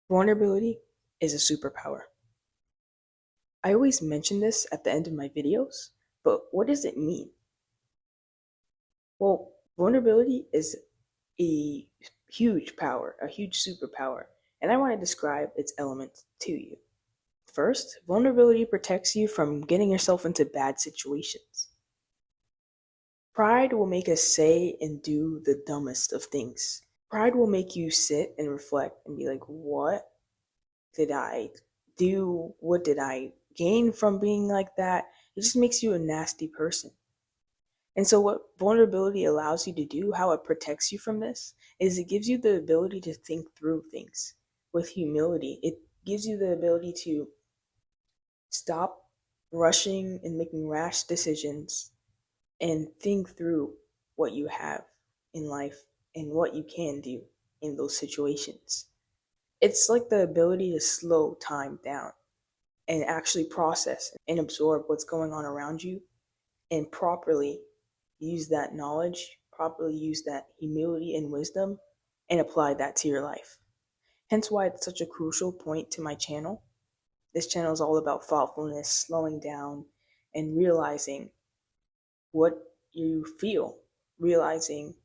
Vulnerability is a superpower. I always mention this at the end of my videos, but what does it mean? Well, vulnerability is a huge power, a huge superpower, and I want to describe its elements to you. First, vulnerability protects you from getting yourself into bad situations. Pride will make us say and do the dumbest of things. Pride will make you sit and reflect and be like, what did I do? What did I gain from being like that? It just makes you a nasty person. And so, what vulnerability allows you to do, how it protects you from this, is it gives you the ability to think through things with humility. It gives you the ability to stop rushing and making rash decisions and think through what you have in life and what you can do in those situations. It's like the ability to slow time down and actually process and absorb what's going on around you and properly use that knowledge, properly use that humility and wisdom, and apply that to your life. Hence why it's such a crucial point to my channel. This channel is all about thoughtfulness, slowing down, and realizing what you feel, realizing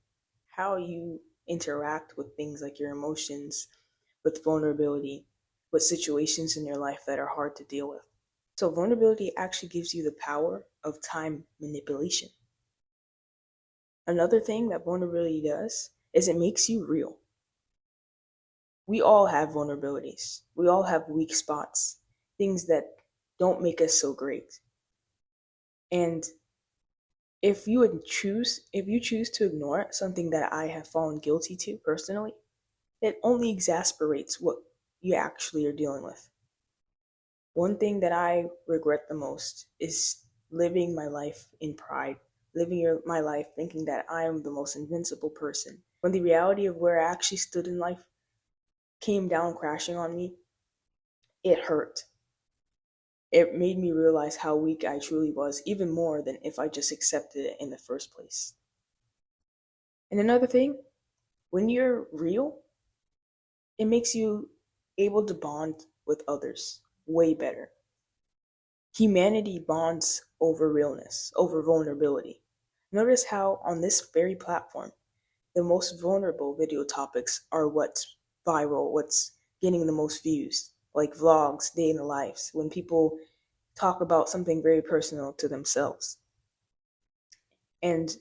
how you interact with things like your emotions, with vulnerability, with situations in your life that are hard to deal with. So, vulnerability actually gives you the power of time manipulation. Another thing that vulnerability does is it makes you real. We all have vulnerabilities, we all have weak spots, things that don't make us so great. And if you choose to ignore something that I have fallen guilty to personally, it only exasperates what you actually are dealing with. One thing that I regret the most is living my life in pride, my life thinking that I am the most invincible person, when the reality of where I actually stood in life came down crashing on me. It hurt. It made me realize how weak I truly was, even more than if I just accepted it in the first place. And another thing, when you're real, it makes you able to bond with others way better. Humanity bonds over realness, over vulnerability. Notice how on this very platform, the most vulnerable video topics are what's viral, what's getting the most views, like vlogs, day in the lives, when people talk about something very personal to themselves. And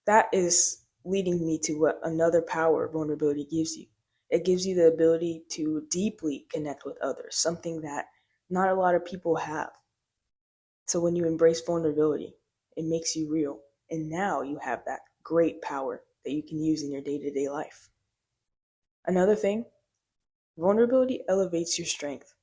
that is leading me to what another power vulnerability gives you. It gives you the ability to deeply connect with others, something that not a lot of people have. So when you embrace vulnerability, it makes you real. And now you have that great power that you can use in your day to day life. Another thing, vulnerability elevates your strength.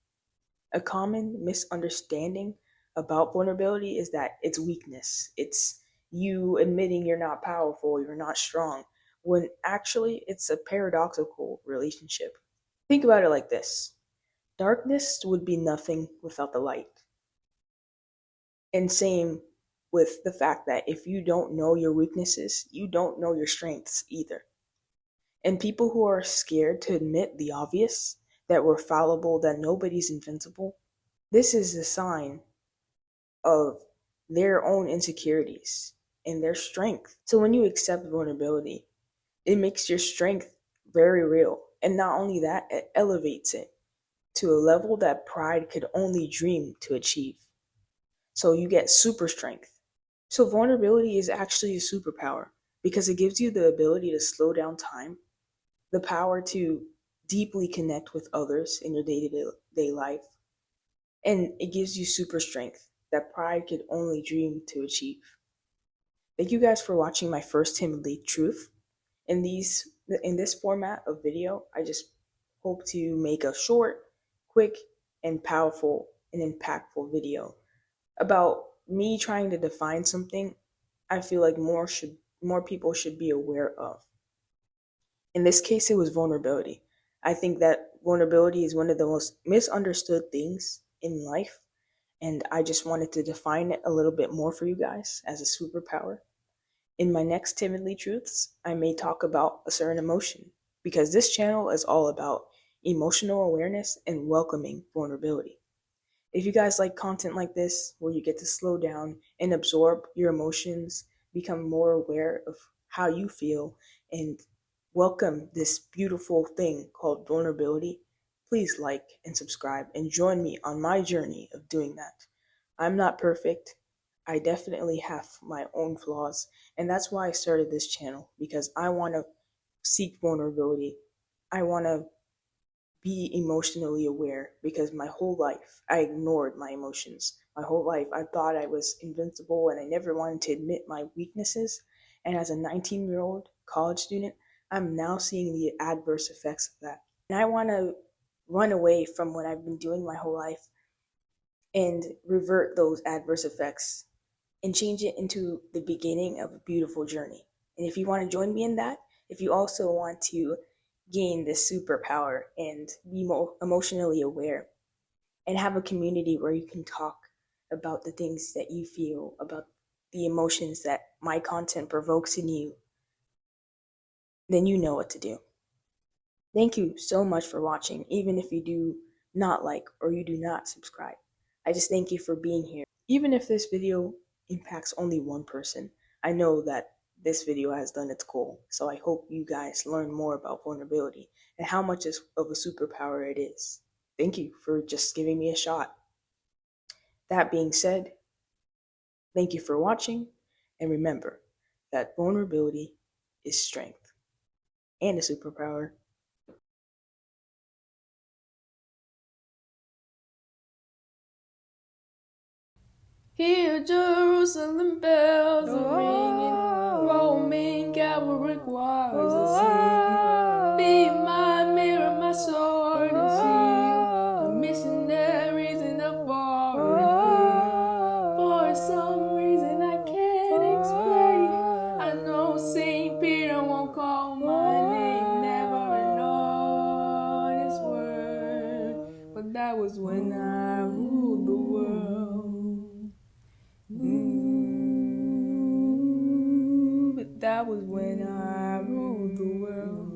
A common misunderstanding about vulnerability is that it's weakness. It's you admitting you're not powerful, you're not strong, when actually it's a paradoxical relationship. Think about it like this: darkness would be nothing without the light. And same with the fact that if you don't know your weaknesses, you don't know your strengths either. And people who are scared to admit the obvious, that we're fallible, that nobody's invincible, this is a sign of their own insecurities and their strength. So when you accept vulnerability, it makes your strength very real. And not only that, it elevates it to a level that pride could only dream to achieve. So you get super strength. So vulnerability is actually a superpower because it gives you the ability to slow down time, the power to deeply connect with others in your day to day life, and it gives you super strength that pride could only dream to achieve. Thank you guys for watching my first Timidly Truth. In this format of video, I just hope to make a short, quick, and powerful and impactful video about me trying to define something I feel like more people should be aware of. In this case, it was vulnerability. I think that vulnerability is one of the most misunderstood things in life, and I just wanted to define it a little bit more for you guys as a superpower. In my next Timidly Truths, I may talk about a certain emotion because this channel is all about emotional awareness, and welcoming vulnerability. If you guys like content like this, where you get to slow down and absorb your emotions, become more aware of how you feel, and welcome this beautiful thing called vulnerability, please like and subscribe and join me on my journey of doing that. I'm not perfect. I definitely have my own flaws, and that's why I started this channel, because I want to seek vulnerability. I want to be emotionally aware, because my whole life I ignored my emotions. My whole life I thought I was invincible and I never wanted to admit my weaknesses. And as a 19-year-old college student, I'm now seeing the adverse effects of that. And I want to run away from what I've been doing my whole life and revert those adverse effects and change it into the beginning of a beautiful journey. And if you want to join me in that, if you also want to gain this superpower and be more emotionally aware and have a community where you can talk about the things that you feel, about the emotions that my content provokes in you, then you know what to do. Thank you so much for watching, even if you do not like or you do not subscribe. I just thank you for being here. Even if this video impacts only one person, I know that this video has done its goal. So I hope you guys learn more about vulnerability and how much of a superpower it is. Thank you for just giving me a shot. That being said, thank you for watching, and remember that vulnerability is strength and a superpower. Hear Jerusalem bells are ringing, Roman cavalry choirs are singing. Be my mirror, my sword and shield, the missionaries in a foreign field. For some reason I can't explain, I know Saint Peter won't call my name, never an honest word, but that was when I ruled the world. But that was when I ruled the world.